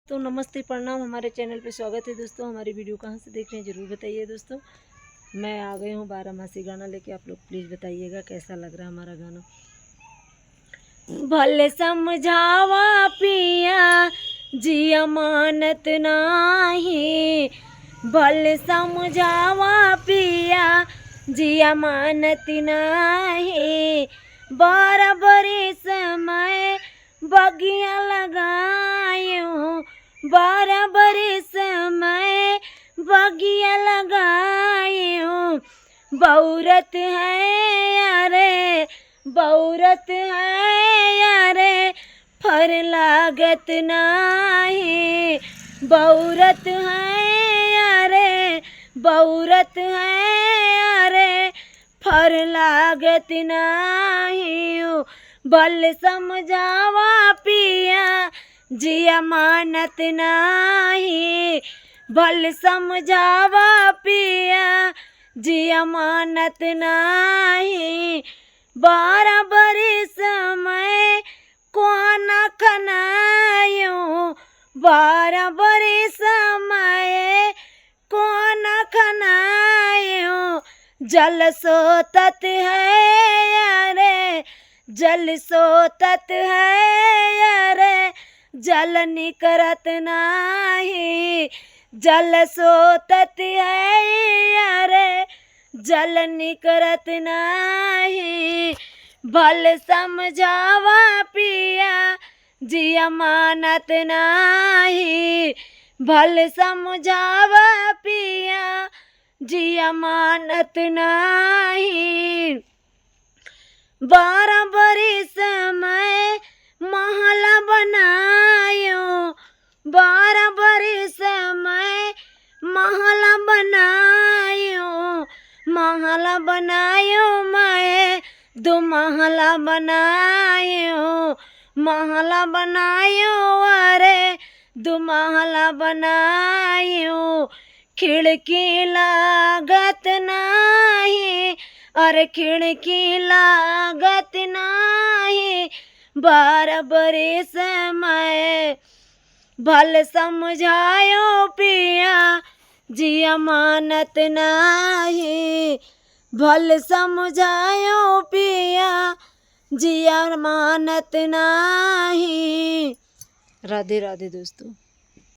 दोस्तों नमस्ते प्रणाम, हमारे चैनल पे स्वागत है। दोस्तों हमारी वीडियो कहाँ से देख रहे हैं ज़रूर बताइए। दोस्तों मैं आ गई हूँ बारामासी गाना लेके, आप लोग प्लीज़ बताइएगा कैसा लग रहा है हमारा गाना। भले समझावा पिया जी अमानत नाही, भले समझावा पिया जी अमानत नाही। बराबरी समय बगिया लगायूं, बराबरी समय बगिया लगायूं। बहुरत है यारे, बहुरत है यारे, फर लागत नाही। बहुरत है यारे, बहुरत है यारे, फर लागत नाही। भल समझावा पिया जी अमानत नाही, भल समझावा पिया जी अमानत नाही। बराबरी समय कौन खनायूं, बराबरी समय कौन खनायूं। जल सोतत है यारे, जल सोतत है यारे, जल निकरत नाही। जल सोतत है यारे, जल निकरत नाही। भल समझावा पिया जी अमानत नाही, भल समझावा पिया जी अमानत नाही। बराबरी समय महला बनायो, बराबरी समय महला बनायो। महला बनायो मैं दो महला बनायो, महला बनायो अरे दो महला बनायो। खिड़की लागत नाही, अरे खिड़की लागत नाही। बराबरी समय भल समझायो पिया जी अमानत नाही, भल समझायो पिया जी अमानत नाही। राधे राधे दोस्तों।